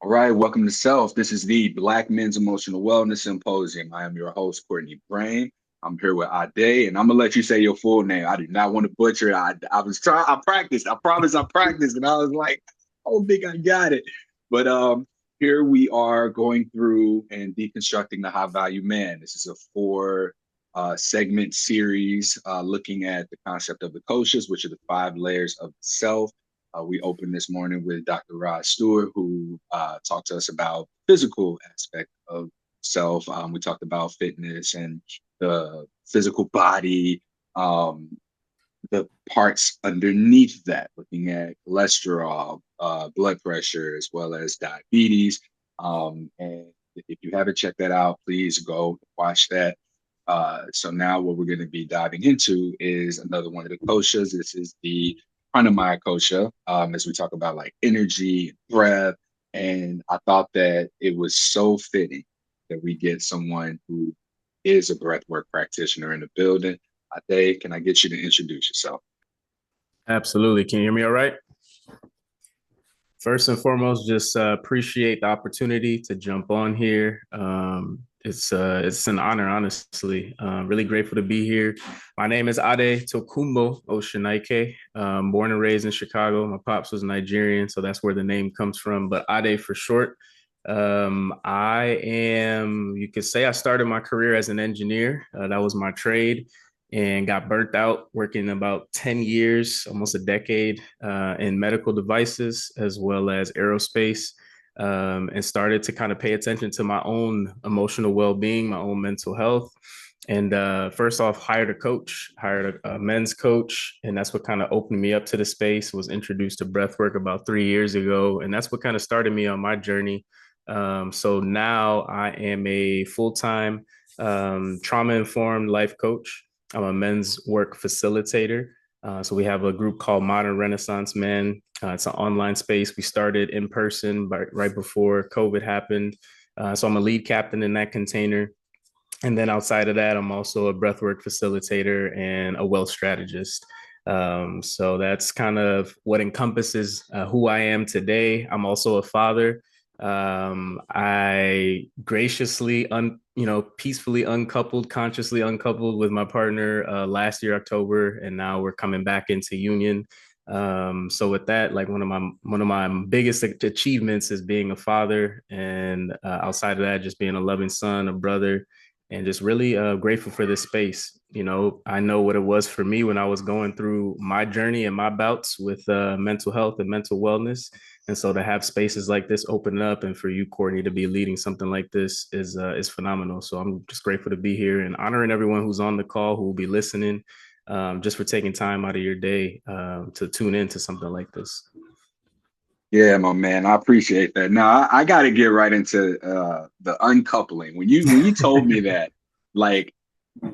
All right, welcome to Self. This is the Black Men's Emotional Wellness Symposium. I am your host, Courtney Brain. I'm here with Ade, and I'm gonna let you say your full name. I do not want to butcher it. I was trying. I practiced. I promise. I practiced, and I was like, I don't think I got it. But here we are going through and deconstructing the high value man. This is a four segment series looking at the concept of the koshas, which are the five layers of the self. We opened this morning with Dr. Rod Stewart, who talked to us about physical aspect of self. We talked about fitness and the physical body, um, the parts underneath that, looking at cholesterol, blood pressure, as well as diabetes. And if you haven't checked that out, please go watch that. So now what we're going to be diving into is another one of the koshas. This is the pranamaya kosha, as we talk about like energy, breath. And I thought that it was so fitting that we get someone who is a breathwork practitioner in the building. Ade, can I get you to introduce yourself? Absolutely. Can you hear me all right? First and foremost, just appreciate the opportunity to jump on here. It's an honor, honestly. Really grateful to be here. My name is Ade Osinaike. Born and raised in Chicago. My pops was Nigerian, so that's where the name comes from. But Ade for short. You could say I started my career as an engineer. That was my trade and got burnt out working about 10 years, almost a decade in medical devices as well as aerospace, and started to kind of pay attention to my own emotional well-being, my own mental health. And first off, hired a men's coach. And that's what kind of opened me up to the space, was introduced to breathwork about 3 years ago. And that's what kind of started me on my journey. So now I am a full-time trauma-informed life coach. I'm a men's work facilitator. So we have a group called Modern Renaissance Men. It's an online space. We started in person right before COVID happened. So I'm a lead captain in that container. And then outside of that, I'm also a breathwork facilitator and a wealth strategist. So that's kind of what encompasses who I am today. I'm also a father. I graciously, peacefully uncoupled, consciously uncoupled with my partner last year, October, and now we're coming back into union. So with that, like one of my biggest achievements is being a father, and outside of that, just being a loving son, a brother, and just really grateful for this space. I know what it was for me when I was going through my journey and my bouts with mental health and mental wellness. And so to have spaces like this open up, and for you, Courtney, to be leading something like this is phenomenal. So I'm just grateful to be here and honoring everyone who's on the call, who will be listening, just for taking time out of your day to tune into something like this. Yeah, my man, I appreciate that. Now I got to get right into the uncoupling. When you told me that, like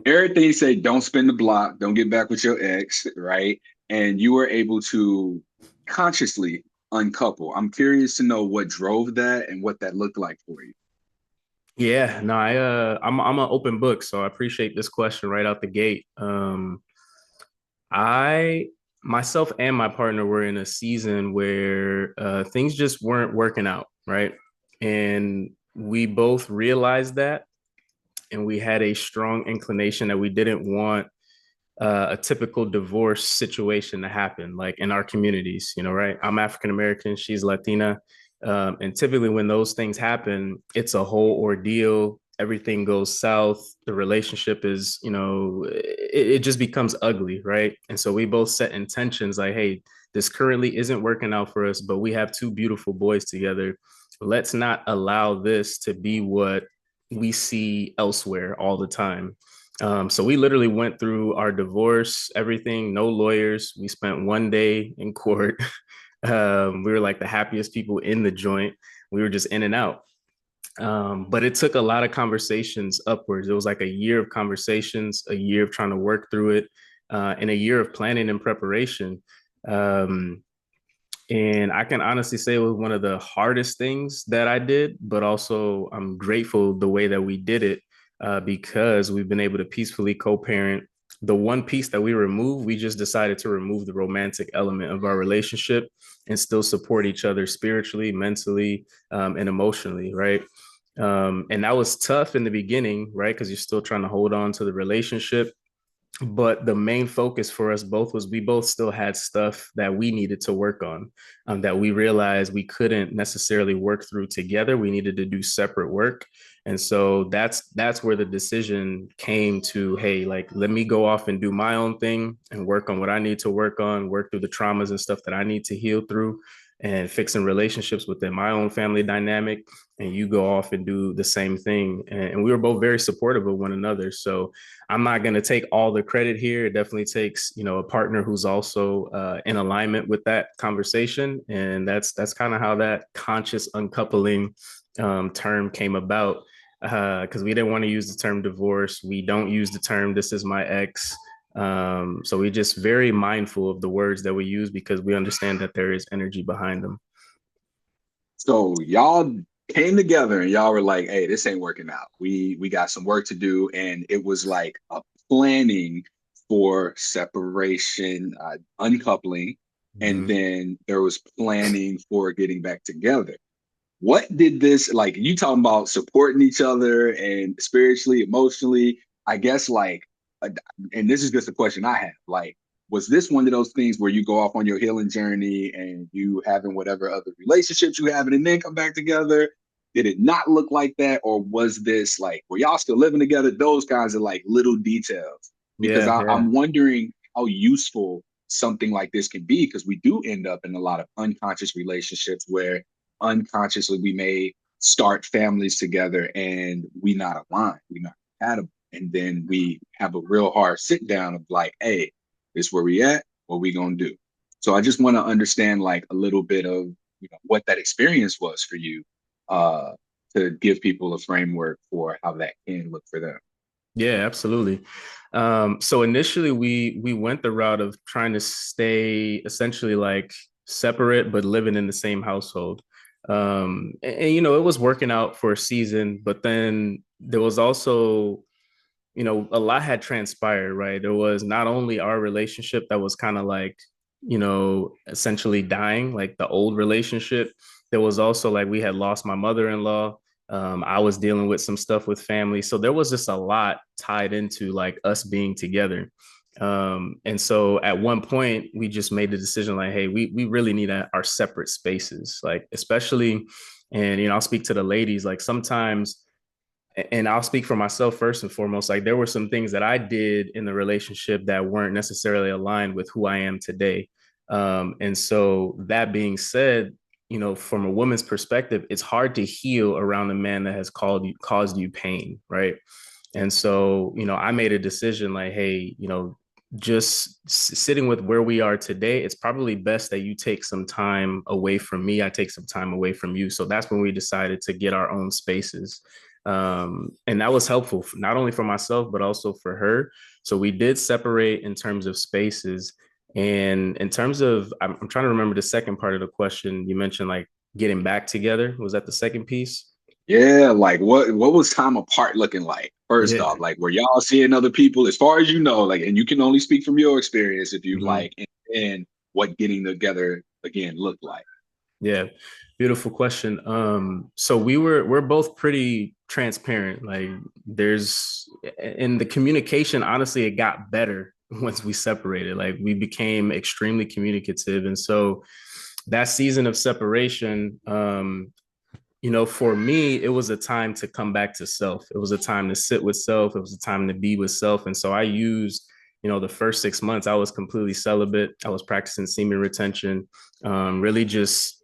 everything say, don't spin the block, don't get back with your ex, right? And you were able to consciously uncouple. I'm curious to know what drove that and what that looked like for you. Yeah, no, I'm an open book, so I appreciate this question right out the gate. I myself and my partner were in a season where things just weren't working out, right? And we both realized that, and we had a strong inclination that we didn't want a typical divorce situation to happen, like in our communities, right? I'm African American, she's Latina. And typically, when those things happen, it's a whole ordeal. Everything goes south. The relationship is, it just becomes ugly, right? And so we both set intentions like, hey, this currently isn't working out for us, but we have two beautiful boys together. Let's not allow this to be what we see elsewhere all the time. So we literally went through our divorce, everything, no lawyers. We spent one day in court. We were like the happiest people in the joint. We were just in and out. But it took a lot of conversations upwards. It was like a year of conversations, a year of trying to work through it, and a year of planning and preparation. Um, and I can honestly say it was one of the hardest things that I did, but also I'm grateful the way that we did it, because we've been able to peacefully co-parent. the one piece that we removed, we just decided to remove the romantic element of our relationship and still support each other spiritually, mentally, and emotionally, right? And that was tough in the beginning, right? Because you're still trying to hold on to the relationship. But the main focus for us both was we both still had stuff that we needed to work on, that we realized we couldn't necessarily work through together. We needed to do separate work. And so that's where the decision came to, hey, like, let me go off and do my own thing and work on what I need to work on, work through the traumas and stuff that I need to heal through, and fixing relationships within my own family dynamic. And you go off and do the same thing. And we were both very supportive of one another. So I'm not going to take all the credit here. It definitely takes, a partner who's also in alignment with that conversation. And that's kind of how that conscious uncoupling term came about, because we didn't want to use the term divorce. We don't use the term "this is my ex." So we just very mindful of the words that we use because we understand that there is energy behind them. So y'all came together and y'all were like, "Hey, this ain't working out. We got some work to do," and it was like a planning for separation, uncoupling, and Mm-hmm. then there was planning for getting back together. What did this, like, you talking about supporting each other and spiritually, emotionally? I guess like, uh, and this is just a question I have. Like, was this one of those things where you go off on your healing journey and you having whatever other relationships you having and then come back together? Did it not look like that, or was this like, were y'all still living together? Those kinds of like little details, because Yeah, yeah. I'm wondering how useful something like this can be, because we do end up in a lot of unconscious relationships where unconsciously we may start families together and we not aligned, we not compatible, and then we have a real hard sit down of like, hey, this where we at, what we gonna do. So I just want to understand like a little bit of, what that experience was for you, uh to give people a framework for how that can look for them. Yeah, absolutely. So initially we went the route of trying to stay essentially like separate but living in the same household. And it was working out for a season, but then there was also, a lot had transpired, right? There was not only our relationship that was kind of like, essentially dying, like the old relationship. There was also like we had lost my mother-in-law. I was dealing with some stuff with family. So there was just a lot tied into like us being together. And so at one point we just made the decision like, hey, we really need our separate spaces, like especially, and I'll speak to the ladies, like sometimes, and I'll speak for myself first and foremost. Like there were some things that I did in the relationship that weren't necessarily aligned with who I am today. And so that being said, from a woman's perspective, it's hard to heal around a man that has caused you pain, right? And so, I made a decision like, hey, just sitting with where we are today, it's probably best that you take some time away from me. I take some time away from you. So that's when we decided to get our own spaces. And that was helpful, not only for myself, but also for her. So we did separate in terms of spaces. And in terms of, I'm trying to remember the second part of the question. You mentioned like getting back together. Was that the second piece? Yeah, like what was time apart looking like? First Yeah. off, like were y'all seeing other people as far as you know, like, and you can only speak from your experience if you Mm-hmm. like, and what getting together again looked like. Yeah, beautiful question. So we're both pretty transparent. Like there's in the communication, honestly, it got better once we separated. Like we became extremely communicative. And so that season of separation, for me, it was a time to come back to self. It was a time to sit with self. It was a time to be with self. And so I used, the first 6 months, I was completely celibate. I was practicing semen retention, really just,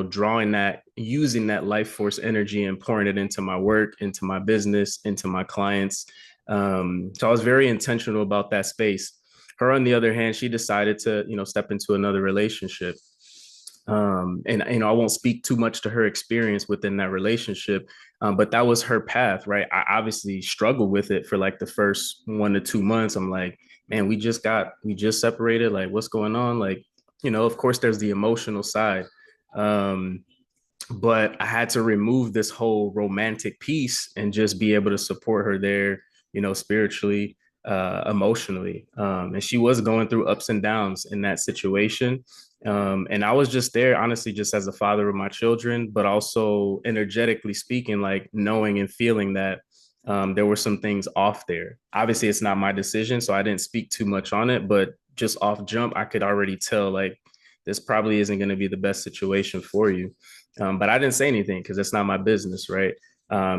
drawing that, using that life force energy and pouring it into my work, into my business, into my clients. So I was very intentional about that space. Her, on the other hand, she decided to, step into another relationship. And I won't speak too much to her experience within that relationship, but that was her path, right? I obviously struggled with it for like the first 1 to 2 months. I'm like, man, we just separated, like what's going on? Like, of course there's the emotional side, um, but I had to remove this whole romantic piece and just be able to support her there, spiritually, emotionally. And she was going through ups and downs in that situation. And I was just there, honestly, just as a father of my children, but also energetically speaking, like knowing and feeling that there were some things off there. Obviously, it's not my decision, so I didn't speak too much on it, but just off jump, I could already tell like this probably isn't going to be the best situation for you. But I didn't say anything because it's not my business, right?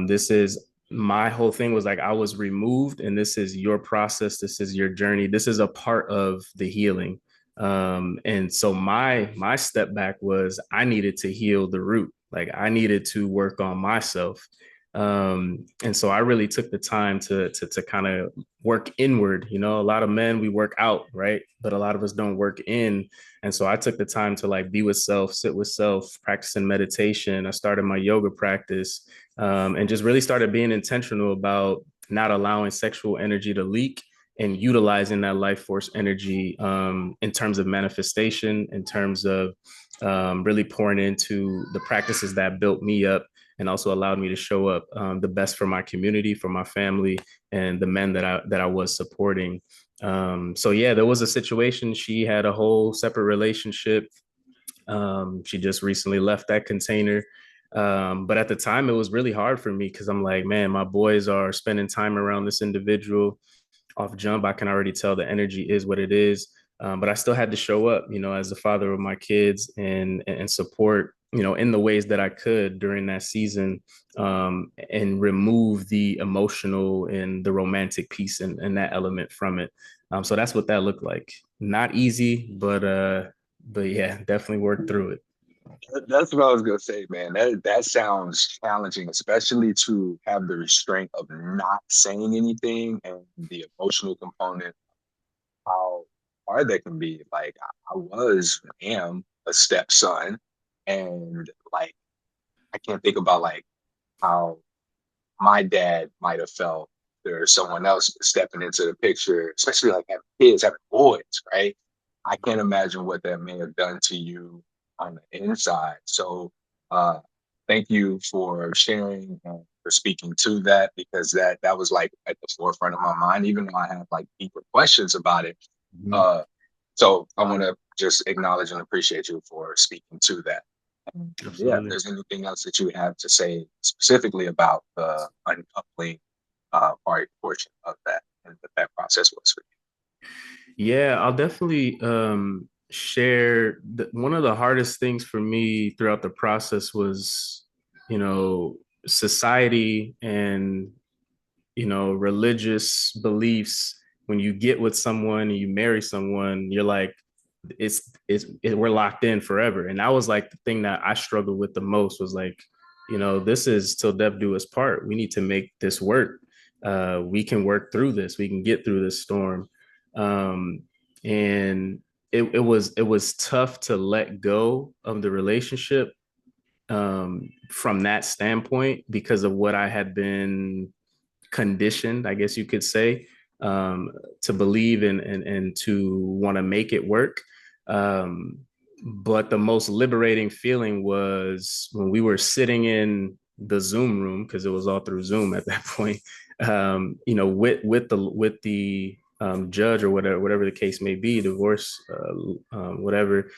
This is my whole thing was like I was removed, and this is your process. This is your journey. This is a part of the healing. And so my step back was I needed to heal the root. Like I needed to work on myself. And so I really took the time to kind of work inward. You know, a lot of men we work out, right? But a lot of us don't work in. And so I took the time to like be with self, sit with self, practicing meditation. I started my yoga practice, and just really started being intentional about not allowing sexual energy to leak and utilizing that life force energy in terms of manifestation, in terms of really pouring into the practices that built me up and also allowed me to show up the best for my community, for my family, and the men that I was supporting. So yeah, there was a situation. She had a whole separate relationship. She just recently left that container. But at the time, it was really hard for me because I'm like, man, my boys are spending time around this individual. Off jump, I can already tell the energy is what it is. But I still had to show up, you know, as the father of my kids and support, you know, in the ways that I could during that season, and remove the emotional and the romantic piece and that element from it. So that's what that looked like. Not easy, but yeah, definitely worked through it. That's what I was gonna say, man. That sounds challenging, especially to have the restraint of not saying anything and the emotional component, how hard that can be. Like am a stepson, and like I can't think about like how my dad might have felt there's someone else stepping into the picture, especially like having kids, having boys, right? I can't imagine what that may have done to you on the inside. So, uh, thank you for sharing and for speaking to that because that was like at the forefront of my mind, even though I have like deeper questions about it. Mhm. Uh, so I want to just acknowledge and appreciate you for speaking to that. And yeah, if Absolutely. there's anything else that you have to say specifically about the uncoupling portion of that and what that process was for Yeah, I'll definitely share one of the hardest things for me throughout the process was, you know, society and, you know, religious beliefs. When you get with someone and you marry someone, you're like, we're locked in forever. And that was like the thing that I struggled with the most was like, you know, this is till death do us part. We need to make this work. We can work through this. We can get through this storm. Um, and it was tough to let go of the relationship from that standpoint because of what I had been conditioned, I guess you could say, um, to believe and to want to make it work. Um, but the most liberating feeling was when we were sitting in the Zoom room because it was all through Zoom at that point. You know, with the judge or whatever the case may be, divorce, whatever.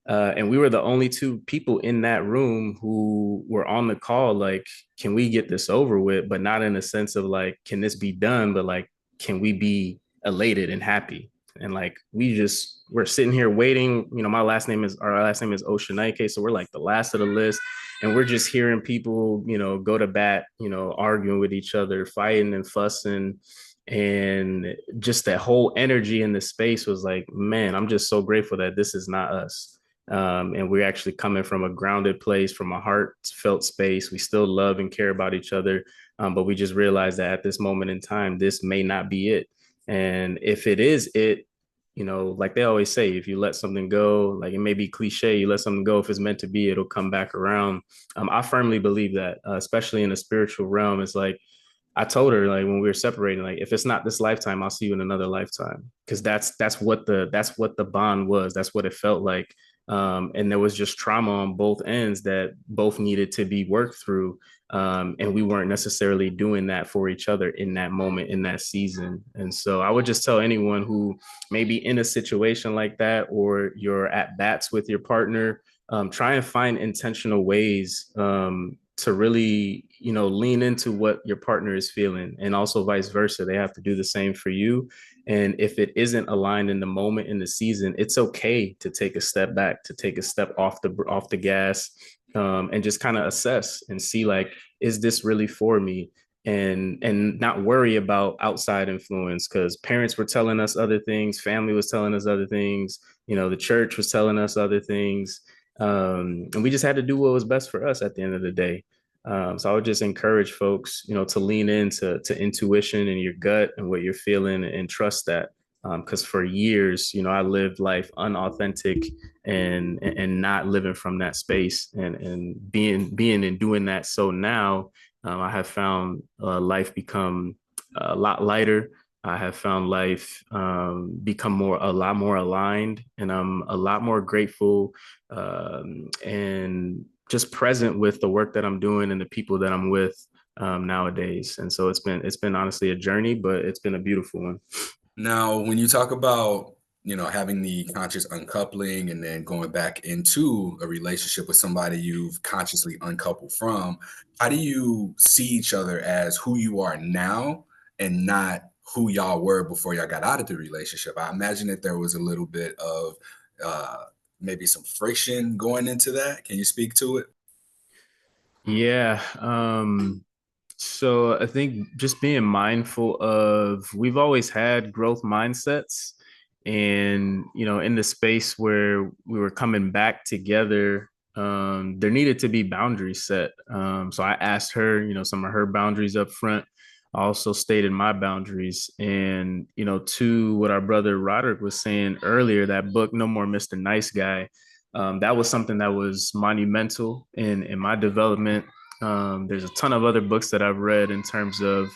And we were the only two people in that room who were on the call, like, can we get this over with? But not in a sense of like, can this be done? But like, can we be elated and happy? And like, we're sitting here waiting. You know, our last name is Osinaike. So we're like the last of the list. And we're just hearing people, you know, go to bat, you know, arguing with each other, fighting and fussing. And just that whole energy in the space was like, man, I'm just so grateful that this is not us. And we're actually coming from a grounded place, from a heartfelt space. We still love and care about each other, but we just realized that at this moment in time, this may not be it. And if it is it, you know, like they always say, if you let something go, like it may be cliche, you let something go, if it's meant to be, it'll come back around. I firmly believe that, especially in the spiritual realm. It's like I told her, like when we were separating, like if it's not this lifetime, I'll see you in another lifetime, because that's what the bond was. That's what it felt like. And there was just trauma on both ends that both needed to be worked through. And we weren't necessarily doing that for each other in that moment, in that season. And so I would just tell anyone who may be in a situation like that, or you're at bats with your partner, try and find intentional ways to really, lean into what your partner is feeling, and also vice versa. They have to do the same for you. And if it isn't aligned in the moment, in the season, it's okay to take a step back, to take a step off the gas, and just kind of assess and see, like, is this really for me? And not worry about outside influence, because parents were telling us other things, family was telling us other things, the church was telling us other things, and we just had to do what was best for us at the end of the day. So I would just encourage folks, to lean into intuition and your gut and what you're feeling, and trust that. Because for years, I lived life unauthentic, and not living from that space, and being and doing that. So now, I have found life become a lot lighter. I have found life become a lot more aligned, and I'm a lot more grateful, and just present with the work that I'm doing and the people that I'm with nowadays. And so it's been honestly a journey, but it's been a beautiful one. Now, when you talk about, having the conscious uncoupling and then going back into a relationship with somebody you've consciously uncoupled from, how do you see each other as who you are now and not who y'all were before y'all got out of the relationship? I imagine that there was a little bit of maybe some friction going into that. Can you speak to it? Yeah. So I think just being mindful of, we've always had growth mindsets, and in the space where we were coming back together, there needed to be boundaries set. So I asked her, some of her boundaries up front. I also stated my boundaries, and to what our brother Roderick was saying earlier, that book No More Mr. Nice Guy, that was something that was monumental in my development. There's a ton of other books that I've read in terms of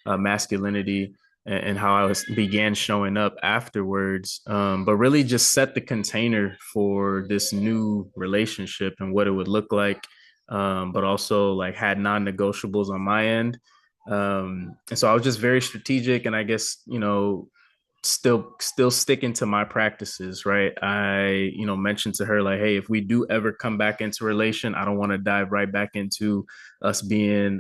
masculinity, and how I began showing up afterwards. But really just set the container for this new relationship and what it would look like. But also, like, had non-negotiables on my end. And so I was just very strategic, and I guess, still sticking to my practices, right? I mentioned to her, like, hey, if we do ever come back into relation, I don't want to dive right back into us being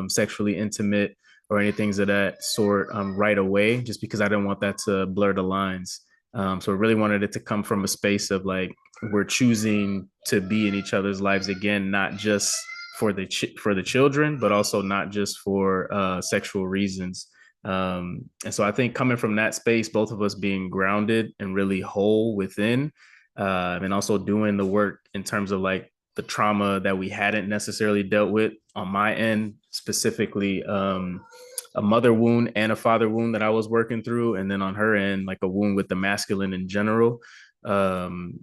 sexually intimate or anything of that sort right away, just because I didn't want that to blur the lines. So I really wanted it to come from a space of, like, we're choosing to be in each other's lives again, not just for the children, but also not just for sexual reasons. And so I think coming from that space, both of us being grounded and really whole within, and also doing the work in terms of, like, the trauma that we hadn't necessarily dealt with on my end, specifically a mother wound and a father wound that I was working through, and then on her end, like, a wound with the masculine in general. Um,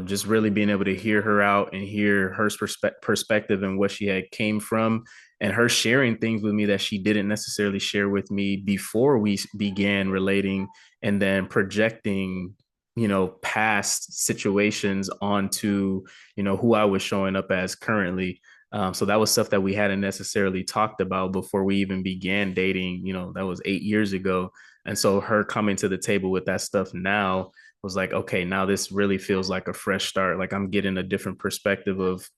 just really being able to hear her out and hear her perspective and what she had came from, and her sharing things with me that she didn't necessarily share with me before we began relating, and then projecting, past situations onto, who I was showing up as currently. So that was stuff that we hadn't necessarily talked about before we even began dating. That was 8 years ago. And so her coming to the table with that stuff now was like, okay, now this really feels like a fresh start. Like, I'm getting a different perspective of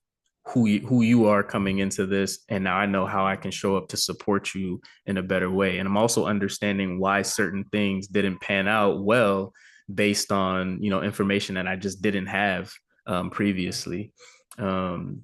who you are coming into this, and now I know how I can show up to support you in a better way. And I'm also understanding why certain things didn't pan out well, based on information that I just didn't have previously. um,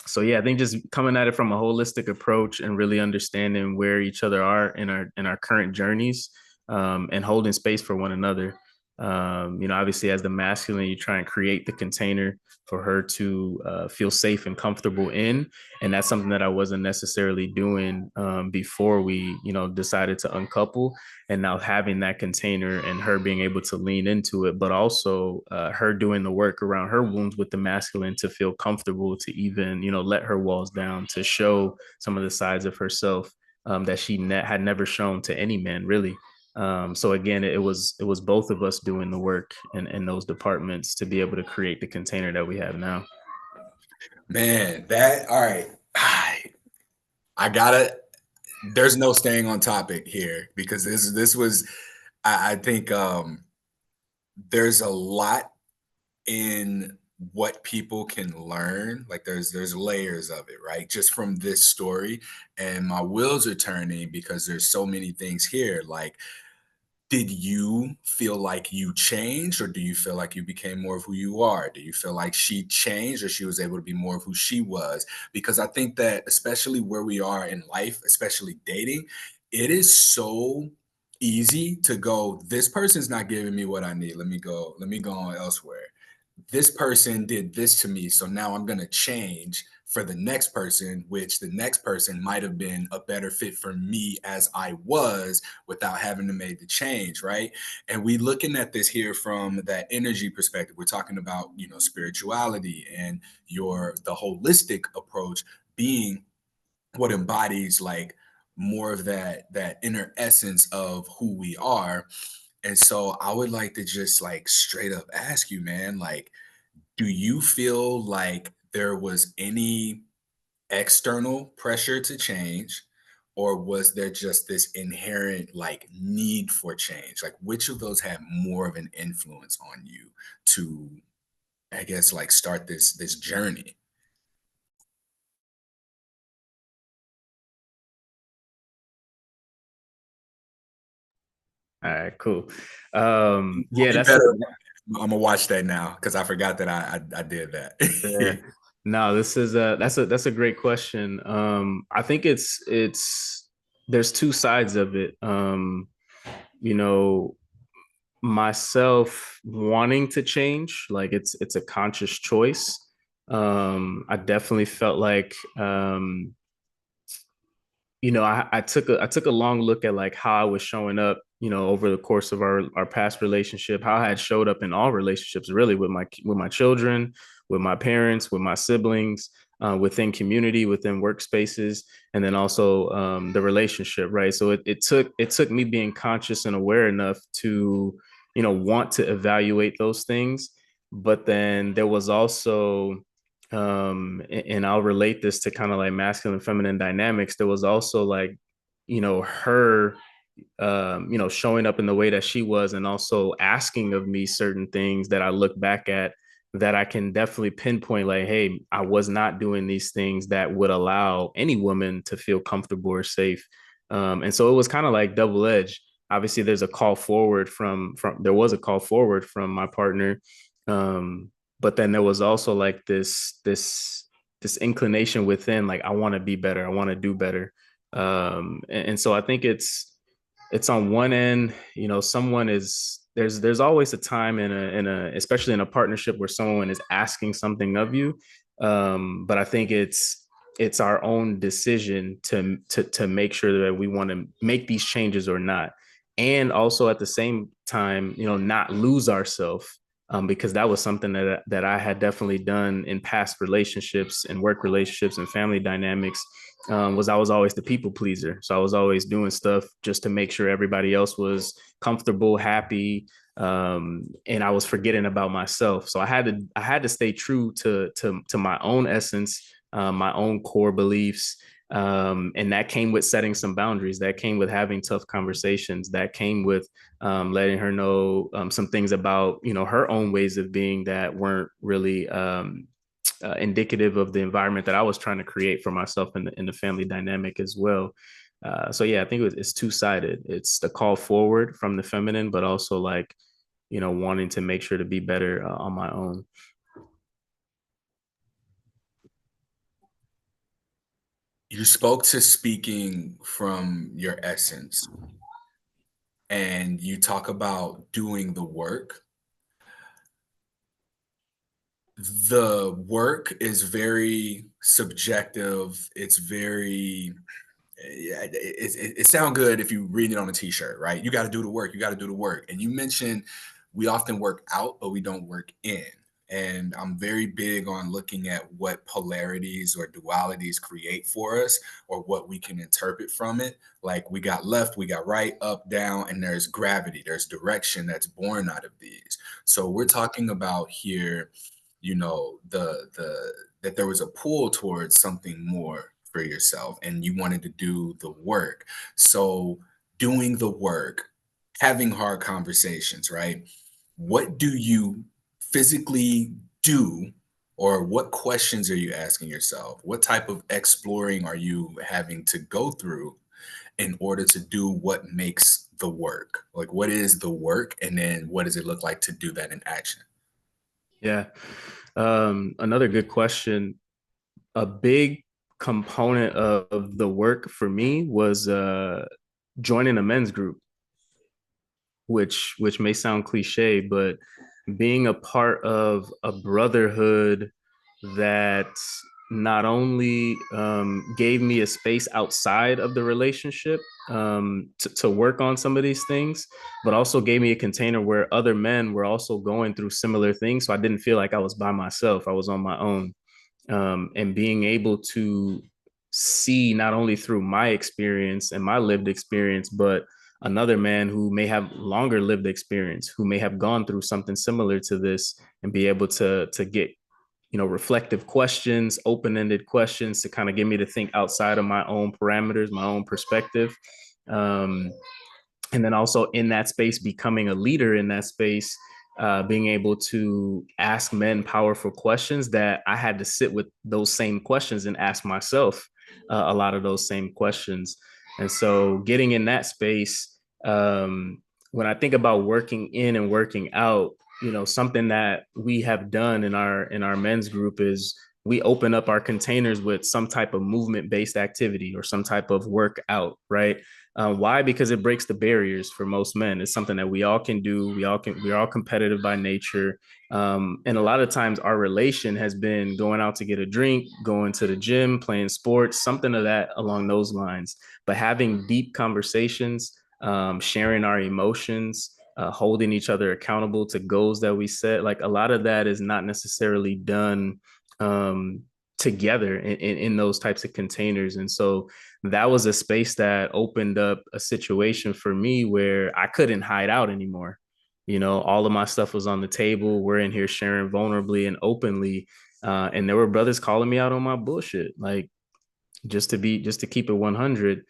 so yeah, I think just coming at it from a holistic approach and really understanding where each other are in our current journeys, and holding space for one another. Obviously, as the masculine, you try and create the container for her to feel safe and comfortable in, and that's something that I wasn't necessarily doing before we, decided to uncouple. And now having that container and her being able to lean into it, but also her doing the work around her wounds with the masculine to feel comfortable to even, let her walls down, to show some of the sides of herself that she had never shown to any man, really. So again, it was both of us doing the work in those departments to be able to create the container that we have now. Man, that all right. I gotta. There's no staying on topic here because this was. I think there's a lot in what people can learn. Like there's layers of it, right? Just from this story, and my wheels are turning because there's so many things here. Like, did you feel like you changed, or do you feel like you became more of who you are? Do you feel like she changed, or she was able to be more of who she was? Because I think that, especially where we are in life, especially dating, it is so easy to go, this person's not giving me what I need. Let me go on elsewhere. This person did this to me, so now I'm going to change for the next person, which the next person might have been a better fit for me as I was without having to make the change, right? And we looking at this here from that energy perspective. We're talking about, spirituality and the holistic approach being what embodies like more of that inner essence of who we are. And so I would like to just like straight up ask you, man, like, do you feel like there was any external pressure to change, or was there just this inherent like need for change? Like, which of those had more of an influence on you to, I guess, like start this journey? All right, cool. Well, Yeah, you that's better. I'm gonna watch that now because I forgot that I did that. yeah. No, this is that's a great question. I think it's there's two sides of it. You know, myself wanting to change, like it's a conscious choice. I definitely felt like I took a long look at like how I was showing up, over the course of our past relationship, how I had showed up in all relationships, really, with my children, with my parents, with my siblings, within community, within workspaces, and then also the relationship, right? So it took me being conscious and aware enough to, want to evaluate those things, but then there was also and I'll relate this to kind of like masculine and feminine dynamics. There was also like, her showing up in the way that she was, and also asking of me certain things that I look back at that I can definitely pinpoint, like, hey, I was not doing these things that would allow any woman to feel comfortable or safe. And so it was kind of like double edged. Obviously, there was a call forward from my partner, but then there was also like this inclination within, like, I want to be better, I want to do better. And so I think it's on one end, someone is there's always a time in a especially in a partnership where someone is asking something of you. But I think it's our own decision to make sure that we want to make these changes or not. And also at the same time, not lose ourselves, because that was something that I had definitely done in past relationships and work relationships and family dynamics. Was I was always the people pleaser. So I was always doing stuff just to make sure everybody else was comfortable, happy, and I was forgetting about myself. So I had to stay true to my own essence, my own core beliefs. And that came with setting some boundaries. That came with having tough conversations. That came with letting her know some things about, her own ways of being that weren't really indicative of the environment that I was trying to create for myself in the family dynamic as well. So yeah, I think it's two-sided. It's the call forward from the feminine, but also like, wanting to make sure to be better on my own. You spoke to speaking from your essence, and you talk about doing the work. The work is very subjective. It's very, yeah, it sounds good if you read it on a t-shirt, right? You got to do the work. You got to do the work. And you mentioned we often work out, but we don't work in. And I'm very big on looking at what polarities or dualities create for us, or what we can interpret from it. Like, we got left, we got right, up, down, and there's gravity, there's direction that's born out of these. So we're talking about here, you know, the that there was a pull towards something more for yourself, and you wanted to do the work. So doing the work, having hard conversations, right? What do you physically do, or what questions are you asking yourself? What type of exploring are you having to go through in order to do what makes the work? Like, what is the work? And then what does it look like to do that in action? Yeah. Another good question. A big component of the work for me was joining a men's group, which may sound cliche, but being a part of a brotherhood that not only gave me a space outside of the relationship to work on some of these things, but also gave me a container where other men were also going through similar things. So I didn't feel like I was by myself. I was on my own. And being able to see not only through my experience and my lived experience, but another man who may have longer lived experience, who may have gone through something similar to this, and be able to get, you know, reflective questions, open-ended questions to kind of get me to think outside of my own parameters, my own perspective. Um, and then also in that space, becoming a leader in that space, being able to ask men powerful questions that I had to sit with those same questions and ask myself a lot of those same questions. And so getting in that space, when I think about working in and working out, you know, something that we have done in our men's group is we open up our containers with some type of movement based activity or some type of workout, right? Why? Because it breaks the barriers for most men. It's something that we all can do. We're all competitive by nature. And a lot of times our relation has been going out to get a drink, going to the gym, playing sports, something of that along those lines. But having deep conversations, sharing our emotions, holding each other accountable to goals that we set, like a lot of that is not necessarily done together in those types of containers. And so that was a space that opened up a situation for me where I couldn't hide out anymore. You know, all of my stuff was on the table. We're in here sharing vulnerably and openly. And there were brothers calling me out on my bullshit, like just to keep it 100.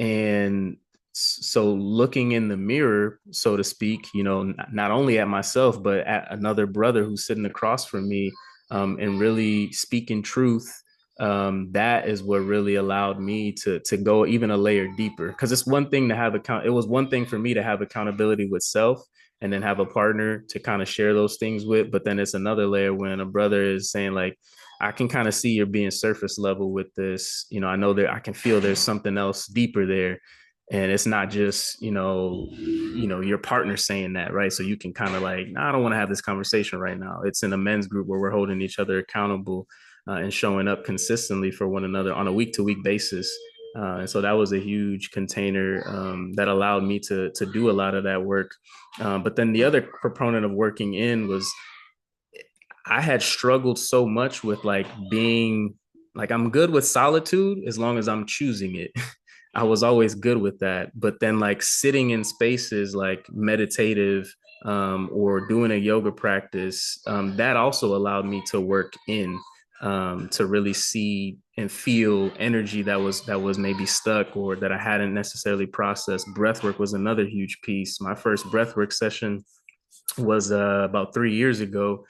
And so looking in the mirror, so to speak, you know, not only at myself, but at another brother who's sitting across from me, and really speaking truth, that is what really allowed me to go even a layer deeper. Because it's one thing to have it was one thing for me to have accountability with self and then have a partner to kind of share those things with. But then it's another layer when a brother is saying like, I can kind of see you're being surface level with this. You know, I know that I can feel there's something else deeper there. And it's not just, your partner saying that, right? So you can kind of like, nah, I don't want to have this conversation right now. It's in a men's group where we're holding each other accountable, and showing up consistently for one another on a week to week basis. And so that was a huge container that allowed me to do a lot of that work. But then the other proponent of working in was I had struggled so much with like being like, I'm good with solitude as long as I'm choosing it. I was always good with that. But then like sitting in spaces like meditative, or doing a yoga practice, that also allowed me to work in, to really see and feel energy that was maybe stuck or that I hadn't necessarily processed. Breathwork was another huge piece. My first breathwork session was about 3 years ago.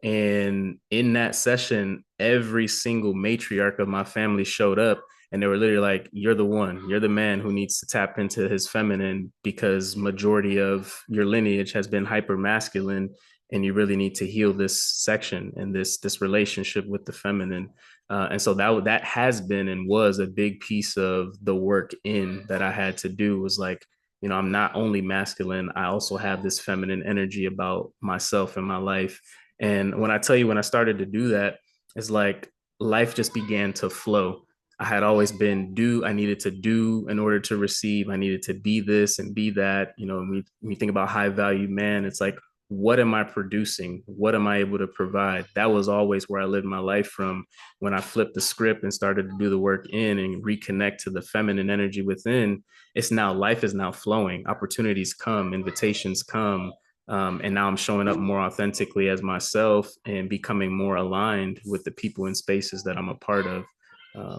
And in that session, every single matriarch of my family showed up, and they were literally like, you're the one, you're the man who needs to tap into his feminine, because majority of your lineage has been hyper masculine, and you really need to heal this section and this relationship with the feminine. And so that has been and was a big piece of the work in that I had to do, was like, I'm not only masculine, I also have this feminine energy about myself and my life. And when I tell you, when I started to do that, it's like life just began to flow. I had always been I needed to do in order to receive. I needed to be this and be that. When you think about high value man, it's like, what am I producing? What am I able to provide? That was always where I lived my life from. When I flipped the script and started to do the work in and reconnect to the feminine energy within, it's now, life is now flowing. Opportunities come, invitations come. And now I'm showing up more authentically as myself and becoming more aligned with the people and spaces that I'm a part of.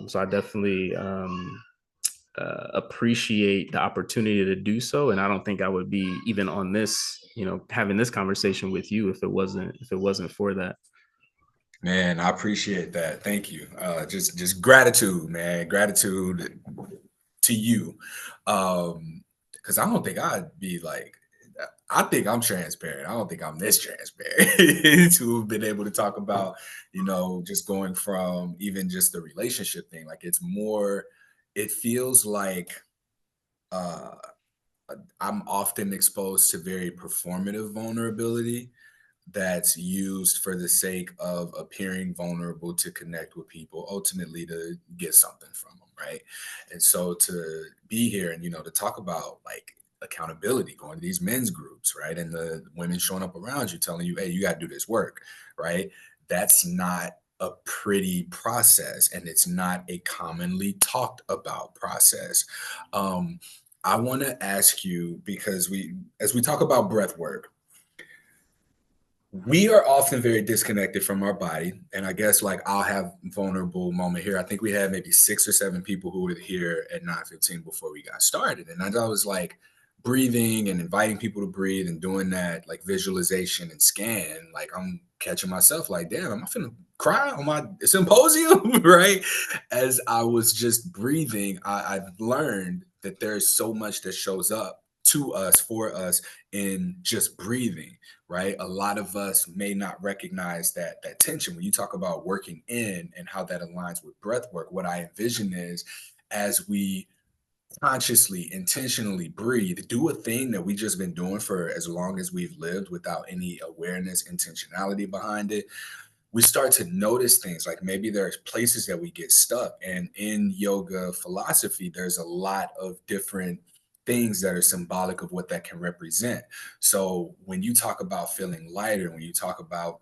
So I definitely appreciate the opportunity to do so. And I don't think I would be even on this, having this conversation with you if it wasn't for that. Man, I appreciate that. Thank you. Just gratitude, man. Gratitude to you. Because I don't think I'd be like, I think I'm transparent. I don't think I'm this transparent to have been able to talk about, just going from even just the relationship thing. Like it's more, it feels like uh I'm often exposed to very performative vulnerability that's used for the sake of appearing vulnerable to connect with people, ultimately to get something from them, right? And so to be here and to talk about like accountability, going to these men's groups, right? And the women showing up around you telling you, hey, you got to do this work, right? That's not a pretty process, and it's not a commonly talked about process. Um, I want to ask you, because as we talk about breath work, we are often very disconnected from our body. And I guess like I'll have vulnerable moment here. I think we had maybe 6 or 7 people who were here at 9:15 before we got started. And I was like breathing and inviting people to breathe and doing that like visualization and scan. Like I'm catching myself like, damn, am I finna cry on my symposium? Right. As I was just breathing, I've learned that there's so much that shows up to us, for us, in just breathing, right? A lot of us may not recognize that tension. When you talk about working in and how that aligns with breath work, what I envision is, as we consciously, intentionally breathe, do a thing that we just been doing for as long as we've lived without any awareness, intentionality behind it, we start to notice things like maybe there's places that we get stuck. And in yoga philosophy, there's a lot of different things that are symbolic of what that can represent. So when you talk about feeling lighter, when you talk about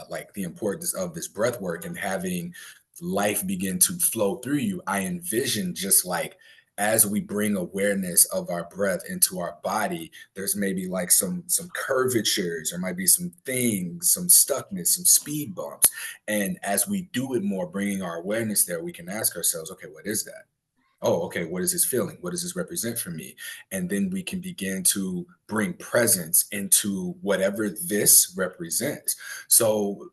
like the importance of this breath work and having life begin to flow through you, I envision just like as we bring awareness of our breath into our body, there's maybe like some curvatures, there might be some things, some stuckness, some speed bumps. And as we do it more, bringing our awareness there, we can ask ourselves, okay, what is that? Oh, okay, what is this feeling? What does this represent for me? And then we can begin to bring presence into whatever this represents. So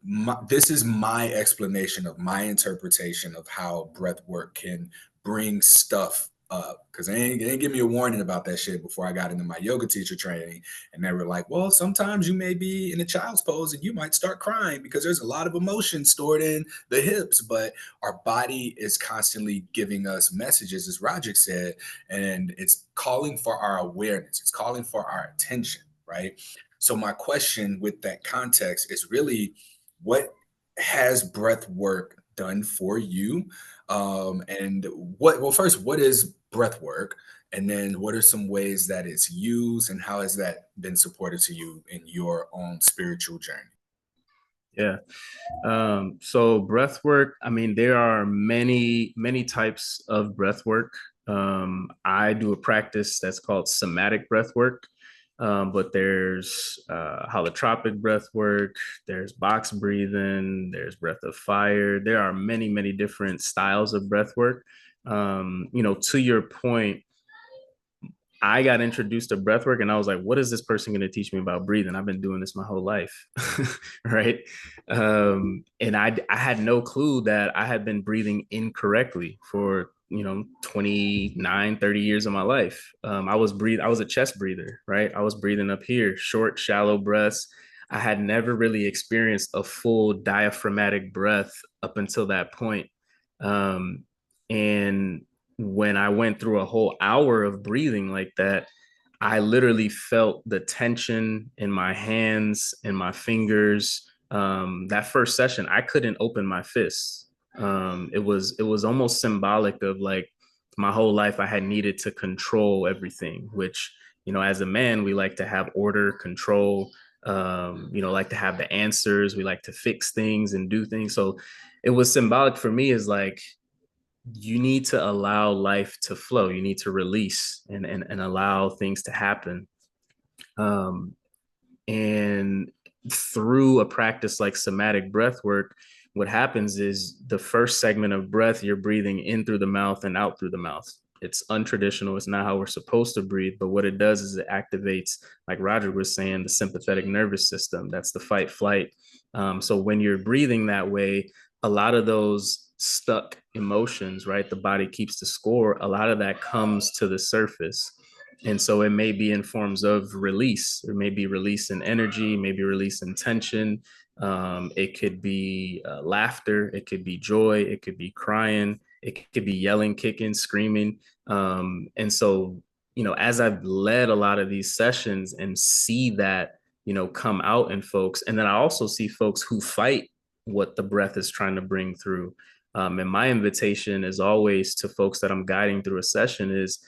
this is my explanation of my interpretation of how breath work can bring stuff up. Because they ain't give me a warning about that shit before I got into my yoga teacher training. And they were like, well, sometimes you may be in a child's pose and you might start crying because there's a lot of emotion stored in the hips. But our body is constantly giving us messages, as Roger said, and it's calling for our awareness. It's calling for our attention, right? So my question with that context is really, what has breath work done for you? And first, what is breath work? And then what are some ways that it's used, and how has that been supported to you in your own spiritual journey? Yeah. So breath work, I mean, there are many types of breath work. I do a practice that's called somatic breath work. But there's holotropic breath work, there's box breathing, there's breath of fire. There are many different styles of breath work. To your point, I got introduced to breathwork and I was like, what is this person going to teach me about breathing? I've been doing this my whole life. Right. And I had no clue that I had been breathing incorrectly for, 29, 30 years of my life. I was a chest breather, right? I was breathing up here, short, shallow breaths. I had never really experienced a full diaphragmatic breath up until that point. And when I went through a whole hour of breathing like that, I literally felt the tension in my hands and my fingers. That first session, I couldn't open my fists. It was almost symbolic of like my whole life I had needed to control everything, which as a man, we like to have order, control, like to have the answers. We like to fix things and do things. So it was symbolic for me, is like, you need to allow life to flow. You need to release and allow things to happen. And through a practice like somatic breath work, what happens is the first segment of breath, you're breathing in through the mouth and out through the mouth. It's untraditional. It's not how we're supposed to breathe. But what it does is it activates, like Roger was saying, the sympathetic nervous system. That's the fight flight. So when you're breathing that way, a lot of those stuck emotions, right? The body keeps the score. A lot of that comes to the surface. And so it may be in forms of release. There may be release in energy, maybe release in tension. It could be laughter. It could be joy. It could be crying. It could be yelling, kicking, screaming. And so, as I've led a lot of these sessions and see that, come out in folks, and then I also see folks who fight what the breath is trying to bring through. And my invitation is always to folks that I'm guiding through a session is,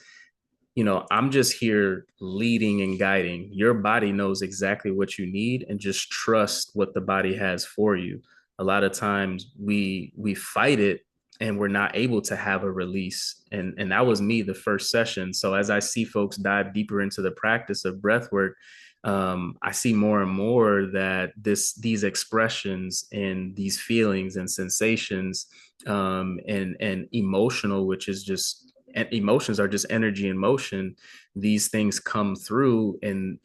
I'm just here leading and guiding. Your body knows exactly what you need, and just trust what the body has for you. A lot of times we fight it and we're not able to have a release. And that was me the first session. So as I see folks dive deeper into the practice of breath work, I see more and more that these expressions and these feelings and sensations, and emotional, which is just, and emotions are just energy in motion. These things come through, and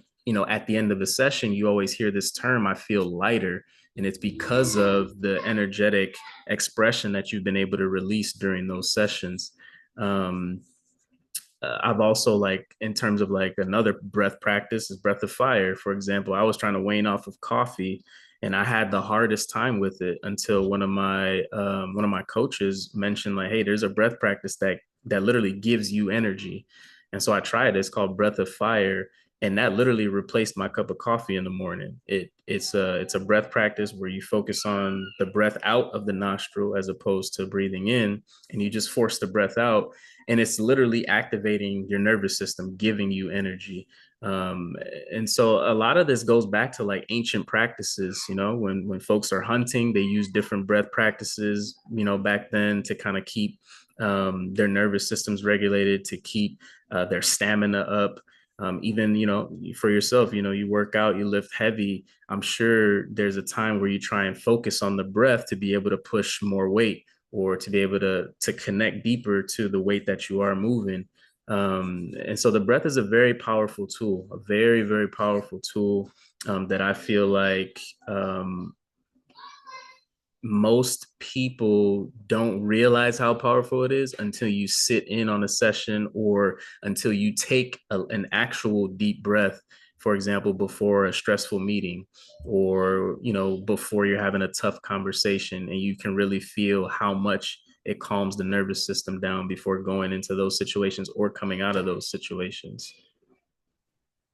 at the end of the session, you always hear this term, I feel lighter. And it's because of the energetic expression that you've been able to release during those sessions. I've also, like, in terms of like another breath practice is breath of fire. For example, I was trying to wane off of coffee, and I had the hardest time with it until one of my coaches mentioned, like, hey, there's a breath practice that literally gives you energy. And so I tried it. It's called breath of fire. And that literally replaced my cup of coffee in the morning. It's a breath practice where you focus on the breath out of the nostril as opposed to breathing in, and you just force the breath out, and it's literally activating your nervous system, giving you energy. um, and so a lot of this goes back to like ancient practices. When folks are hunting, they use different breath practices, back then, to kind of keep their nervous systems regulated, to keep their stamina up. Even, for yourself, you work out, you lift heavy. I'm sure there's a time where you try and focus on the breath to be able to push more weight, or to be able to connect deeper to the weight that you are moving. And so the breath is a very powerful tool, a very, very powerful tool, that I feel like most people don't realize how powerful it is until you sit in on a session, or until you take an actual deep breath, for example, before a stressful meeting, or before you're having a tough conversation, and you can really feel how much it calms the nervous system down before going into those situations or coming out of those situations.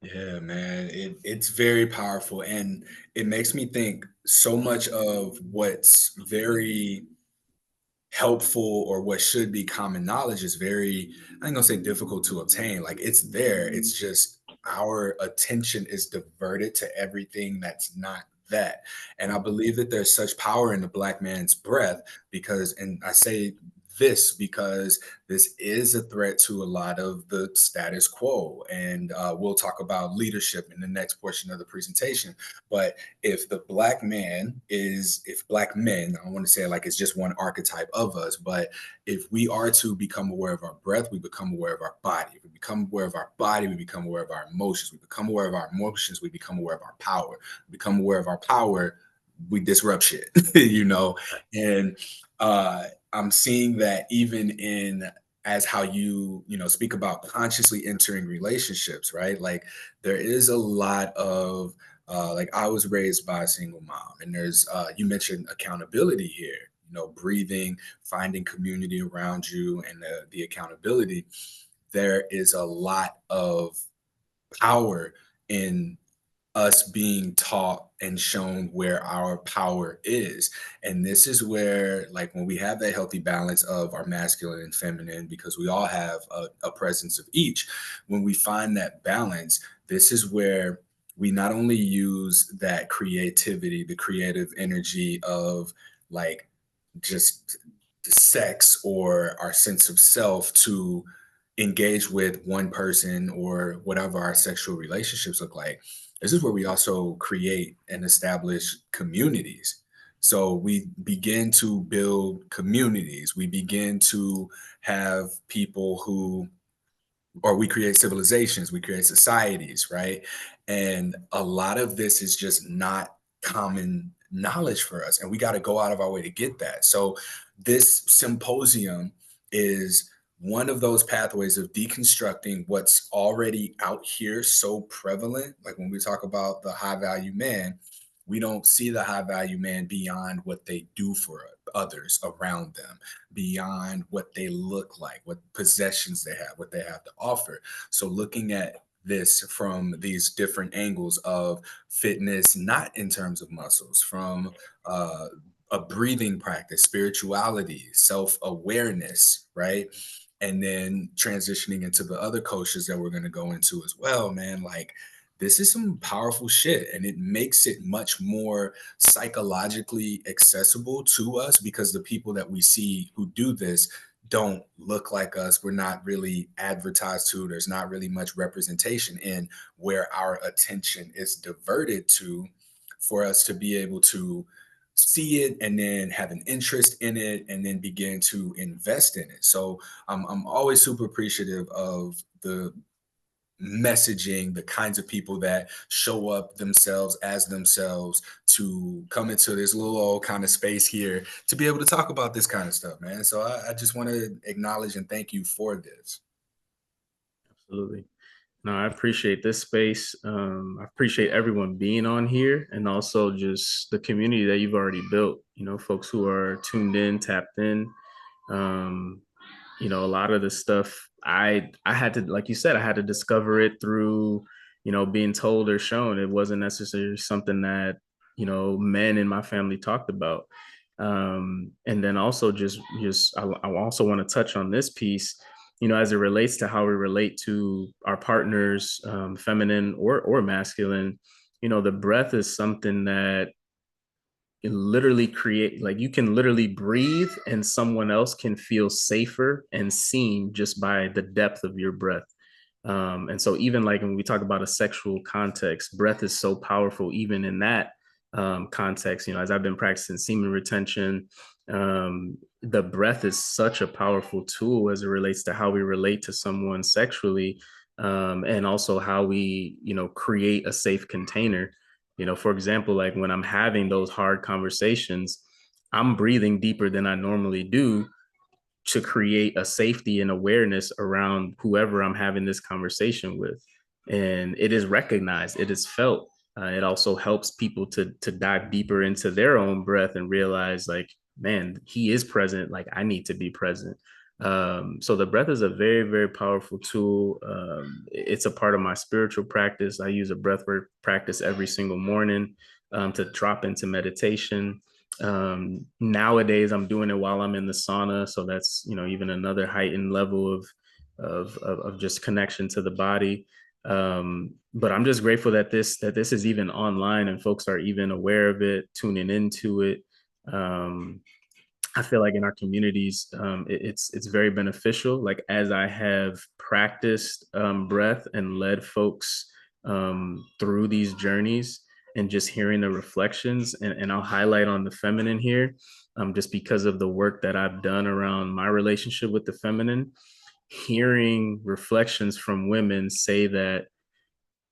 Yeah, man, it's very powerful, and it makes me think so much of what's very helpful or what should be common knowledge is very, I ain't gonna say difficult to obtain. Like, it's there. It's just our attention is diverted to everything that's not that. And I believe that there's such power in the Black man's breath because, and I say this because this is a threat to a lot of the status quo. And we'll talk about leadership in the next portion of the presentation. But if Black men, I don't want to say it like it's just one archetype of us, but if we are to become aware of our breath, we become aware of our body. If we become aware of our body, we become aware of our emotions. We become aware of our emotions, we become aware of our power. We become aware of our power, we disrupt shit, And I'm seeing that even in as how you speak about consciously entering relationships, right? Like, there is a lot of like, I was raised by a single mom, and there's you mentioned accountability here, breathing, finding community around you, and the accountability. There is a lot of power in us being taught and shown where our power is. And this is where, like, when we have that healthy balance of our masculine and feminine, because we all have a presence of each, when we find that balance, this is where we not only use that creativity, the creative energy of like just sex or our sense of self to engage with one person or whatever our sexual relationships look like. This is where we also create and establish communities. So we begin to build communities. We begin to have people who, or we create civilizations, we create societies, right? And a lot of this is just not common knowledge for us. And we got to go out of our way to get that. So this symposium is one of those pathways of deconstructing what's already out here so prevalent. Like when we talk about the high value man, we don't see the high value man beyond what they do for others around them, beyond what they look like, what possessions they have, what they have to offer. So looking at this from these different angles of fitness, not in terms of muscles, from a breathing practice, spirituality, self-awareness, right? And then transitioning into the other coaches that we're going to go into as well, man. Like, this is some powerful shit, and it makes it much more psychologically accessible to us because the people that we see who do this don't look like us. We're not really advertised to. There's not really much representation in where our attention is diverted to for us to be able to see it and then have an interest in it and then begin to invest in it. So I'm always super appreciative of the messaging, the kinds of people that show up themselves as themselves to come into this little old kind of space here to be able to talk about this kind of stuff, man. So I just want to acknowledge and thank you for this. Absolutely. No, I appreciate this space. I appreciate everyone being on here and also just the community that you've already built, you know, folks who are tuned in, tapped in. Um, you know, a lot of the stuff I had to, like you said, I had to discover it through, you know, being told or shown. It wasn't necessarily something that, you know, men in my family talked about. And then also I also want to touch on this piece, you know, as it relates to how we relate to our partners, feminine or masculine. You know, the breath is something that literally create, like, you can literally breathe and someone else can feel safer and seen just by the depth of your breath. And so even like when we talk about a sexual context, breath is so powerful even in that context. You know, as I've been practicing semen retention, the breath is such a powerful tool as it relates to how we relate to someone sexually, and also how we, you know, create a safe container. You know, for example, like when I'm having those hard conversations, I'm breathing deeper than I normally do to create a safety and awareness around whoever I'm having this conversation with. And it is recognized, it is felt. It also helps people to dive deeper into their own breath and realize, like, man, he is present. Like, I need to be present. So the breath is a very, very powerful tool. It's a part of my spiritual practice. I use a breathwork practice every single morning to drop into meditation. Nowadays I'm doing it while I'm in the sauna, so that's, you know, even another heightened level of just connection to the body. But I'm just grateful that this is even online and folks are even aware of it, tuning into it. I feel like in our communities, it's very beneficial. Like, as I have practiced breath and led folks through these journeys, and just hearing the reflections, and I'll highlight on the feminine here, just because of the work that I've done around my relationship with the feminine. Hearing reflections from women say that,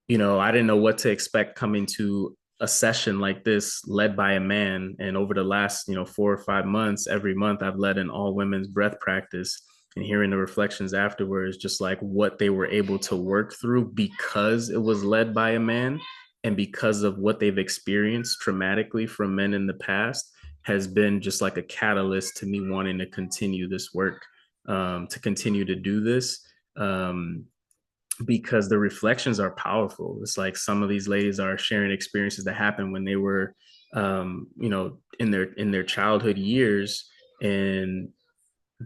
you know, I didn't know what to expect coming to a session like this led by a man. And over the last, you know, 4 or 5 months, every month I've led an all women's breath practice, and hearing the reflections afterwards, just like what they were able to work through because it was led by a man and because of what they've experienced traumatically from men in the past, has been just like a catalyst to me wanting to continue this work, to continue to do this. because the reflections are powerful. It's like some of these ladies are sharing experiences that happened when they were, in their childhood years, and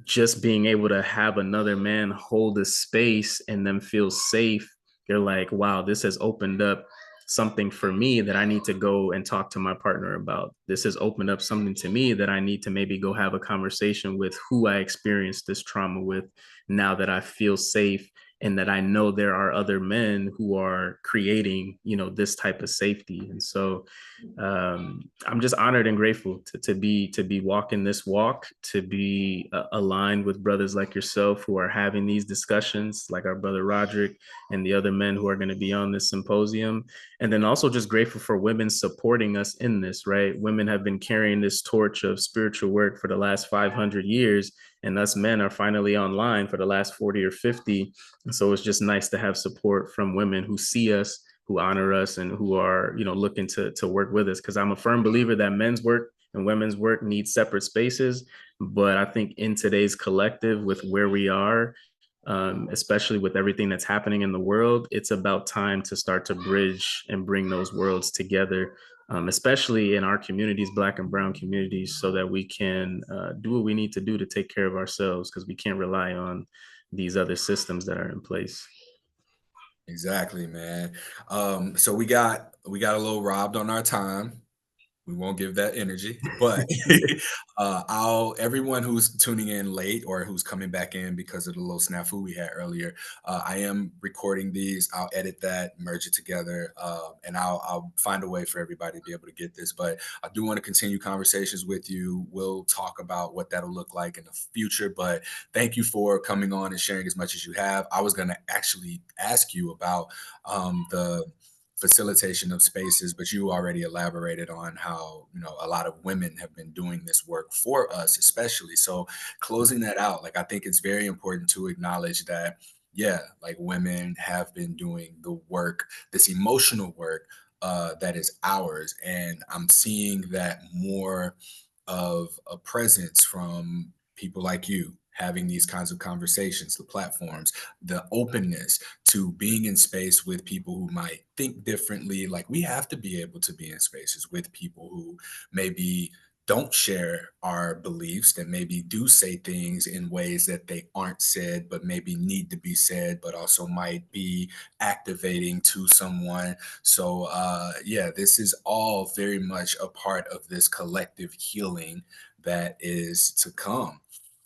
just being able to have another man hold a space and them feel safe. They're like, wow, this has opened up something for me that I need to go and talk to my partner about. This has opened up something to me that I need to maybe go have a conversation with who I experienced this trauma with, now that I feel safe and that I know there are other men who are creating, this type of safety. And so I'm just honored and grateful to be walking this walk, to be aligned with brothers like yourself who are having these discussions, like our brother Roderick and the other men who are going to be on this symposium. And then also just grateful for women supporting us in this, right? Women have been carrying this torch of spiritual work for the last 500 years, and us men are finally online for the last 40 or 50. And so it's just nice to have support from women who see us, who honor us, and who are, looking to work with us. Because I'm a firm believer that men's work and women's work need separate spaces. But I think in today's collective, with where we are, especially with everything that's happening in the world, it's about time to start to bridge and bring those worlds together, especially in our communities, Black and Brown communities, so that we can do what we need to do to take care of ourselves, because we can't rely on these other systems that are in place. Exactly, man. So we got a little robbed on our time. We won't give that energy, but I'll everyone who's tuning in late or who's coming back in because of the little snafu we had earlier. I am recording these. I'll edit that, merge it together, and I'll find a way for everybody to be able to get this. But I do want to continue conversations with you. We'll talk about what that'll look like in the future. But thank you for coming on and sharing as much as you have. I was going to actually ask you about the facilitation of spaces, but you already elaborated on how, a lot of women have been doing this work for us, especially. So closing that out, like, I think it's very important to acknowledge that, yeah, like, women have been doing the work, this emotional work, that is ours. And I'm seeing that more of a presence from people like you having these kinds of conversations, the platforms, the openness to being in space with people who might think differently. Like, we have to be able to be in spaces with people who maybe don't share our beliefs, that maybe do say things in ways that they aren't said, but maybe need to be said, but also might be activating to someone. So, yeah, this is all very much a part of this collective healing that is to come.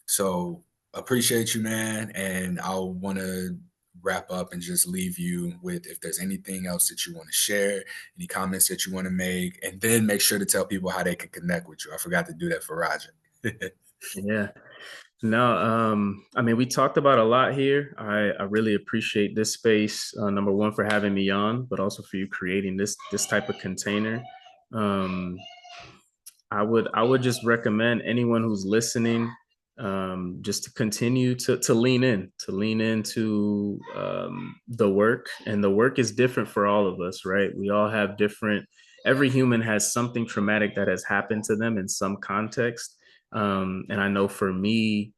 So appreciate you, man. And I'll want to wrap up and just leave you with, if there's anything else that you want to share, any comments that you want to make, and then make sure to tell people how they can connect with you. I forgot to do that for Roger. Yeah. No, I mean, we talked about a lot here. I really appreciate this space. Number one, for having me on, but also for you creating this type of container. Um, I would just recommend anyone who's listening, just to continue to lean into the work. And the work is different for all of us, right? We all have different. Every human has something traumatic that has happened to them in some context. And I know for me,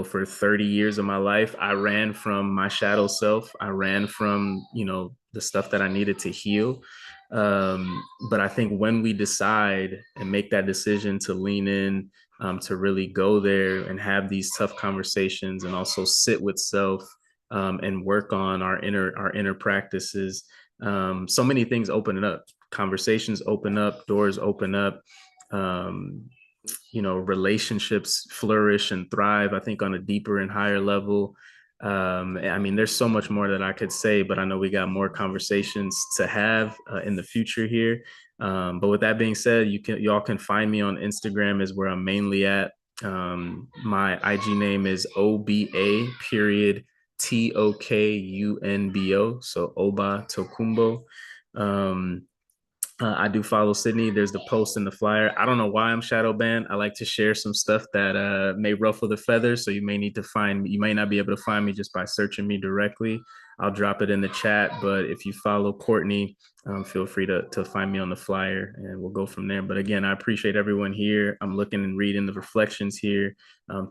for 30 years of my life, I ran from my shadow self. I ran from, the stuff that I needed to heal. But I think when we decide and make that decision to lean in, to really go there and have these tough conversations, and also sit with self, and work on our inner practices, so many things open it up. Conversations open up, doors open up. Um, Relationships flourish and thrive, I think, on a deeper and higher level. I mean, there's so much more that I could say, but I know we got more conversations to have in the future here. But with that being said, y'all can find me on Instagram, is where I'm mainly at. My IG name is OBA period TOKUNBO, so Oba Tokumbo. I do follow Sydney. There's the post and the flyer. I don't know why I'm shadow banned. I like to share some stuff that may ruffle the feathers. So you may need to find me. You may not be able to find me just by searching me directly. I'll drop it in the chat. But if you follow Courtney, feel free to find me on the flyer, and we'll go from there. But again, I appreciate everyone here. I'm looking and reading the reflections here.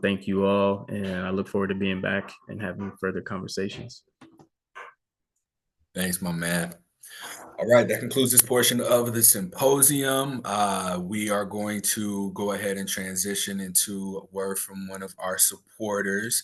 Thank you all. And I look forward to being back and having further conversations. Thanks, my man. All right, that concludes this portion of the symposium. We are going to go ahead and transition into a word from one of our supporters.